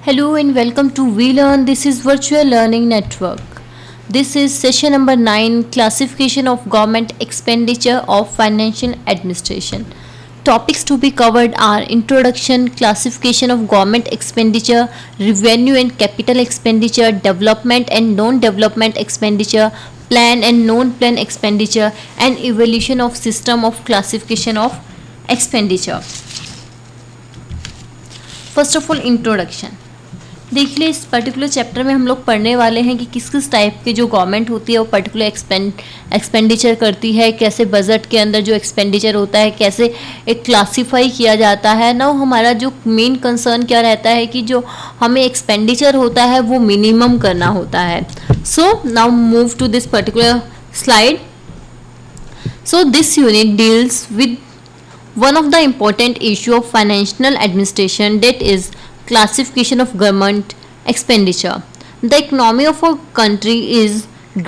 Hello and welcome to We Learn. This is Virtual Learning Network. This is session number 9, Classification of Government Expenditure of Financial Administration. Topics to be covered are Introduction, Classification of Government Expenditure, Revenue and Capital Expenditure, Development and Non-Development Expenditure, Plan and Non-Plan Expenditure, and Evolution of System of Classification of Expenditure. First of all introduction देख ले। इस particular chapter में हम लोग पढ़ने वाले हैं कि किस किस टाइप की जो गवर्नमेंट होती है वो पर्टिकुलर एक्सपेंडिचर करती है, कैसे बजट के अंदर जो एक्सपेंडिचर होता है कैसे एक क्लासीफाई किया जाता है ना। हमारा जो मेन कंसर्न क्या रहता है कि जो हमें एक्सपेंडिचर होता है वो मिनिमम करना होता है। So now move to this particular slide. So this unit deals with one of the important issue of financial administration, that is classification of government expenditure. The economy of a country is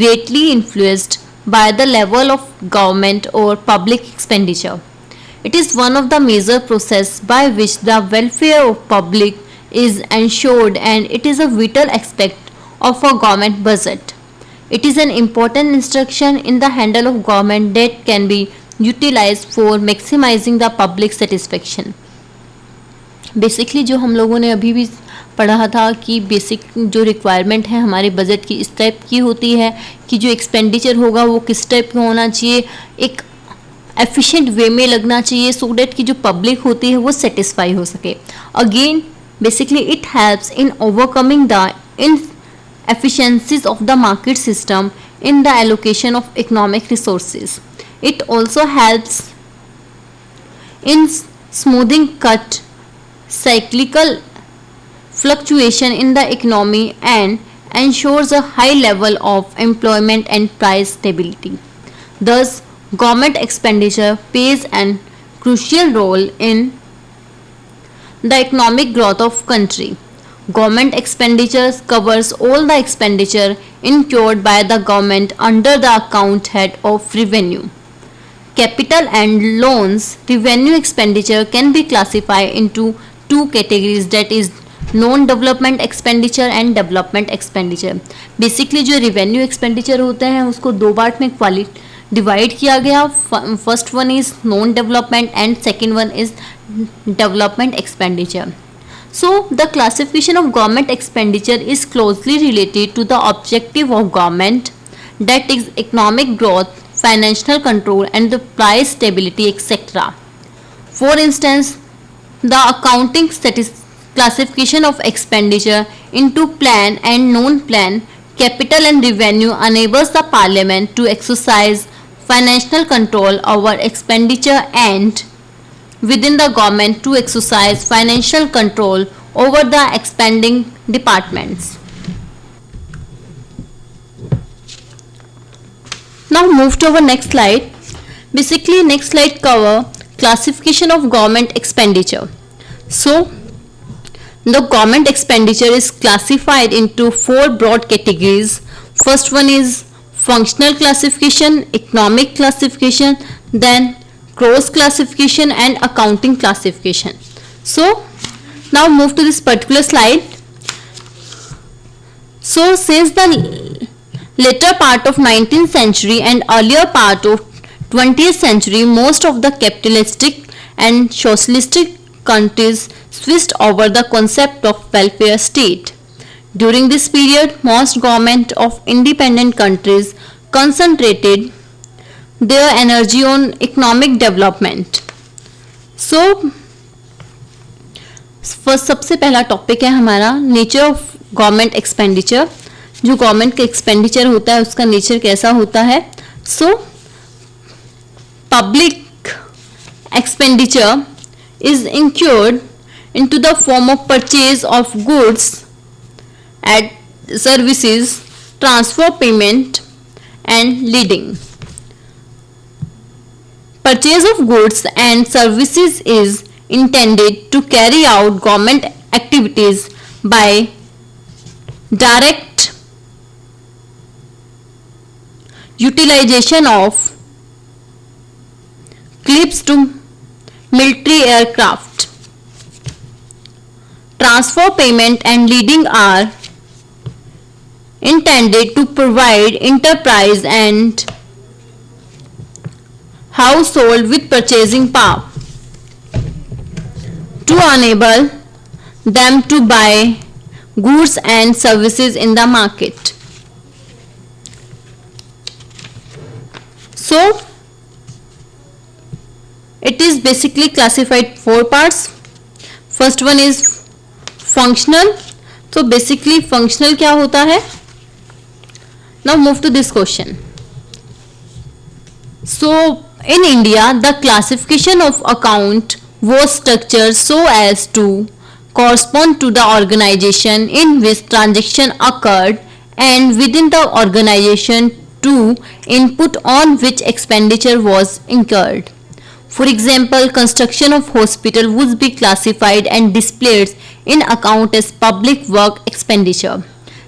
greatly influenced by the level of government or public expenditure. It is one of the major process by which the welfare of public is ensured, and it is a vital aspect of a government budget. It is an important instruction in the handle of government that can be utilise for maximising the public satisfaction. Basically जो हम लोगों ने अभी भी पढ़ा था कि basic जो रिक्वायरमेंट है हमारे बजट की इस टाइप की होती है कि जो एक्सपेंडिचर होगा वो किस टाइप का होना चाहिए, एक एफिशिएंट वे में लगना चाहिए सो डैट कि जो पब्लिक होती है वो सेटिस्फाई हो सके। Again basically it helps in overcoming the inefficiencies of the market system in the allocation of economic resources. It also helps in smoothing cut cyclical fluctuation in the economy and ensures a high level of employment and price stability. Thus, government expenditure plays a crucial role in the economic growth of country. Government expenditures covers all the expenditure incurred by the government under the account head of revenue. Capital and loans revenue expenditure can be classified into two categories, that is non-development expenditure and development expenditure. Basically जो revenue expenditure होते हैं उसको दो part में divide किया गया। First one is non development and second one is development expenditure. So, the classification of government expenditure is closely related to the objective of government, that is economic growth, financial control and the price stability, etc. For instance, the accounting classification of expenditure into plan and non-plan, capital and revenue enables the parliament to exercise financial control over expenditure and within the government to exercise financial control over the expending departments. Now move to our next slide. Basically next slide cover classification of government expenditure. So the government expenditure is classified into four broad categories. First one is functional classification, economic classification, then cross classification and accounting classification. So now move to this particular slide. So since the later part of 19th century and earlier part of 20th century, most of the capitalistic and socialistic countries switched over the concept of welfare state. During this period, most government of independent countries concentrated their energy on economic development. So first सबसे पहला topic है हमारा nature of government expenditure. जो government का expenditure होता है उसका nature कैसा होता है। So public expenditure is incurred into the form of purchase of goods at services, transfer payment and leading. Purchase of goods and services is intended to carry out government activities by direct utilization of clips to military aircraft. Transfer payment and leading are intended to provide enterprise and household with purchasing power to enable them to buy goods and services in the market. So it is basically classified 4 parts. First one is functional. So basically functional क्या होता है? Now move to this question. So in India, the classification of account was structured so as to correspond to the organization in which transaction occurred and within the organization to input on which expenditure was incurred. For example, construction of hospital would be classified and displayed in account as public work expenditure,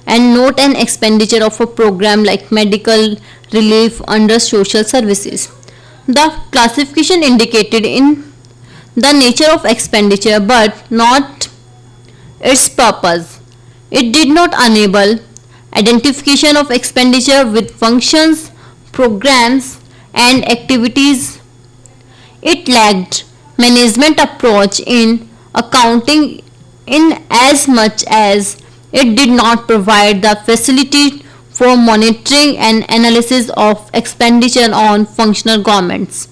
and note an expenditure of a program like medical relief under social services. The classification indicated in the nature of expenditure but not its purpose. It did not enable identification of expenditure with functions, programs, and activities. It lacked management approach in accounting in as much as it did not provide the facility for monitoring and analysis of expenditure on functional governments.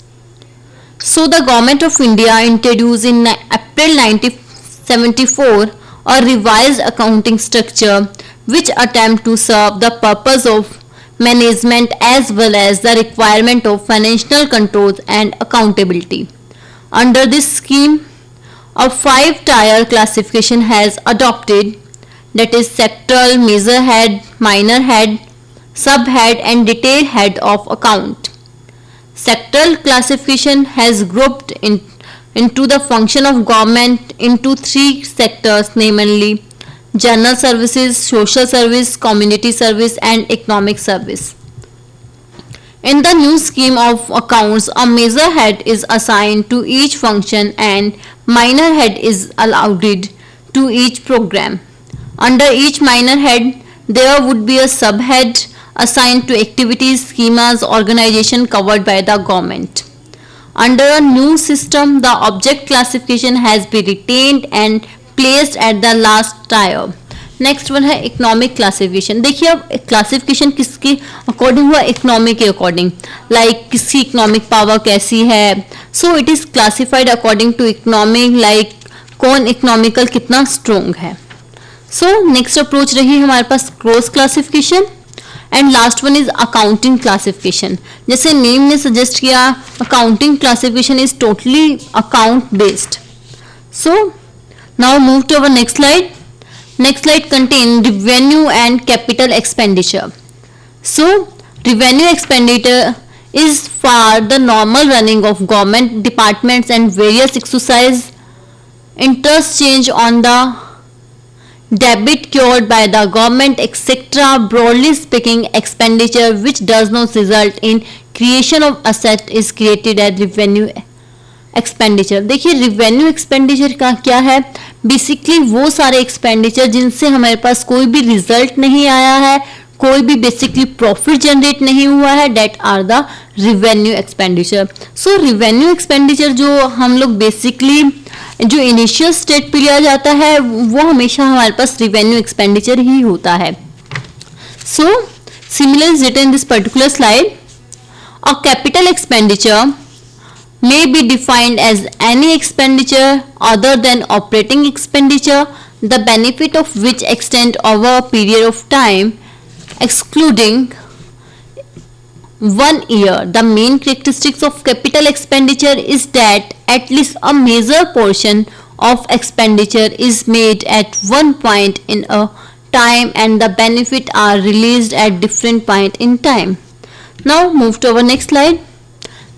So the Government of India introduced in April 1974 a revised accounting structure which attempt to serve the purpose of management as well as the requirement of financial controls and accountability. Under this scheme, a 5-tier classification has adopted, that is sectoral, major head, minor head, subhead and detail head of account. Sectoral classification has grouped into the function of government into 3 sectors, namely general services, social service, community service and economic service. In the new scheme of accounts, a major head is assigned to each function and minor head is allotted to each program. Under each minor head, there would be a subhead assigned to activities, schemas, organization covered by the government. Under a new system, the object classification has been retained and placed at the last tier. Next one है economic classification. देखिए अब classification किसके according हुआ? Economy के according. Like किसकी economic power कैसी है. So it is classified according to economic, like कौन इकोनॉमिकल कितना स्ट्रोंग है. सो नेक्स्ट अप्रोच रही हमारे पास cross classification and last one is accounting classification. जैसे नेम ने सजेस्ट किया, accounting classification is totally account based. So now move to our next slide. Next slide contain revenue and capital expenditure. So revenue expenditure is for the normal running of government departments and various exercise interest change on the debit cured by the government etc. Broadly speaking, expenditure which does not result in creation of asset is created as revenue expenditure. देखिए revenue expenditure का क्या है? Basically वो सारे expenditure जिनसे हमारे पास कोई भी रिजल्ट नहीं आया है, कोई भी बेसिकली प्रॉफिट जनरेट नहीं हुआ है, that are the revenue expenditure. So revenue expenditure जो हम लोग बेसिकली जो इनिशियल स्टेट पे लिया जाता है वो हमेशा हमारे पास रिवेन्यू एक्सपेंडिचर ही होता है. So similar is written in this particular slide. A capital expenditure may be defined as any expenditure other than operating expenditure, the benefit of which extend over a period of time excluding 1 year. The main characteristics of capital expenditure is that at least a major portion of expenditure is made at one point in a time and the benefit are released at different point in time. Now move to our next slide.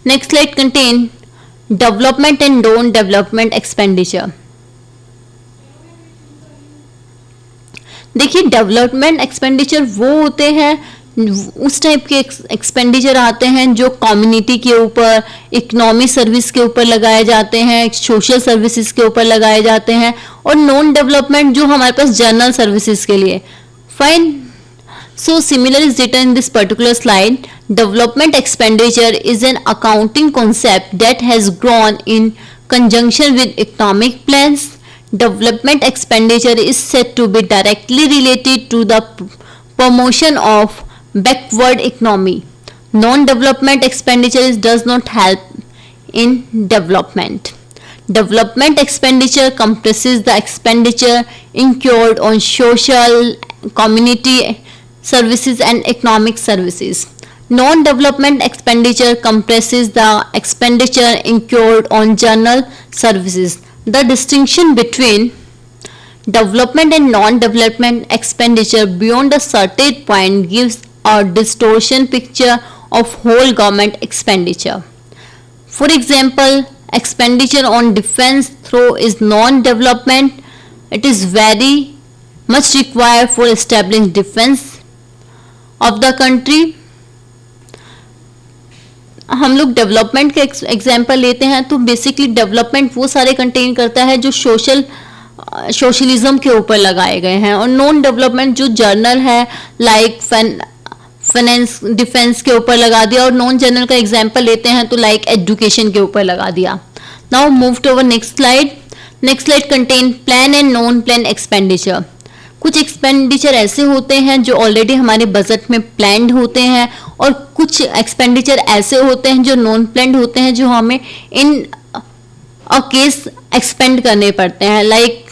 Next slide contain development and non-development expenditure. देखिए development expenditure वो होते हैं उस type के expenditure आते हैं जो community के ऊपर, इकोनॉमी सर्विस के ऊपर लगाए जाते हैं, सोशल सर्विसेज के ऊपर लगाए जाते हैं, और नॉन डेवलपमेंट जो हमारे पास जनरल सर्विसेज के लिए। Fine. So similar is written in this particular slide. Development expenditure is an accounting concept that has grown in conjunction with economic plans. Development expenditure is said to be directly related to the promotion of backward economy. Non-development expenditure does not help in development. Development expenditure comprises the expenditure incurred on social, community services and economic services. Non-development expenditure comprises the expenditure incurred on general services. The distinction between development and non-development expenditure beyond a certain point gives a distortion picture of whole government expenditure. For example, expenditure on defense through is non-development. It is very much required for establishing defense of the country. हम लोग development के example लेते हैं तो basically development वो सारे contain करता है जो सोशलिज्म के ऊपर लगाए गए हैं, और नॉन डेवलपमेंट जो जर्नल है लाइक फाइनेंस डिफेंस के ऊपर लगा दिया, और नॉन जर्नल का एग्जांपल लेते हैं तो लाइक एजुकेशन के ऊपर लगा दिया। Now move to our next slide. Next slide contain plan and non plan expenditure. कुछ एक्सपेंडिचर ऐसे होते हैं जो ऑलरेडी हमारे बजट में प्लान्ड होते हैं, और कुछ एक्सपेंडिचर ऐसे होते हैं जो नॉन प्लान्ड होते हैं, जो हमें इन अ केस एक्सपेंड करने पड़ते हैं। लाइक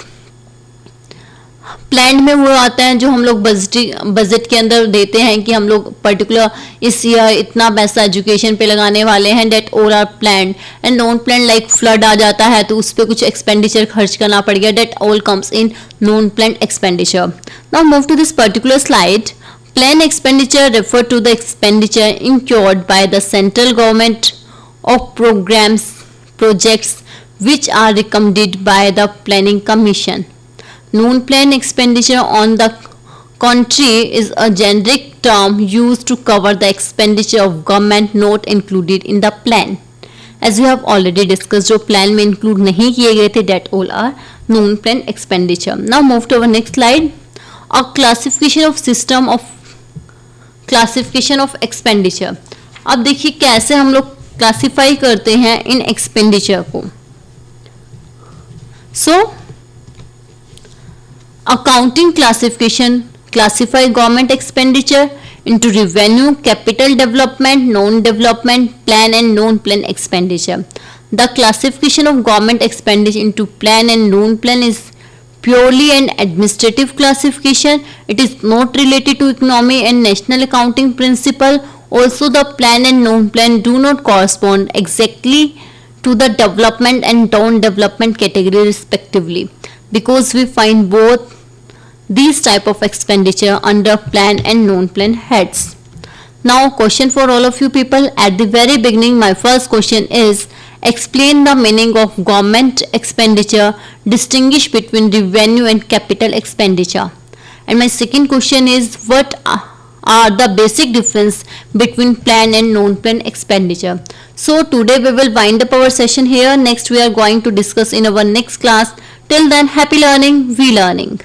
प्लान्ड में वो आता है जो हम लोग बजट के अंदर देते हैं कि हम लोग पर्टिकुलर इस ईयर इतना पैसा एजुकेशन पे लगाने वाले हैं, that all are planned. And non planned like flood आ जाता है तो उस पर कुछ एक्सपेंडिचर खर्च करना पड़ गया, that all comes in non planned expenditure. Now move to this particular slide. Planned expenditure refer to the expenditure incurred by the central government of programs, projects which are recommended by the Planning Commission. Non-planned expenditure, on the contrary, is a generic term used to cover the expenditure of government not included in the plan. As we have already discussed, जो plan में include नहीं किए गए थे, that all are non-planned expenditure. Now move to our next slide. A classification of expenditure. अब देखिए कैसे हम लोग क्लासिफाई करते हैं इन एक्सपेंडिचर को। So accounting classification classify government expenditure into revenue, capital development, non-development, plan and non-plan expenditure. The classification of government expenditure into plan and non-plan is purely an administrative classification. It is not related to economy and national accounting principle. Also, the plan and non-plan do not correspond exactly to the development and non-development category respectively, because we find both these type of expenditure under plan and non-plan heads. Now question for all of you people. At the very beginning, my first question is, explain the meaning of government expenditure, distinguish between revenue and capital expenditure. And my second question is, what are the basic difference between plan and non-plan expenditure? So today we will wind up our session here. Next we are going to discuss in our next class. Till then, happy learning, we learning.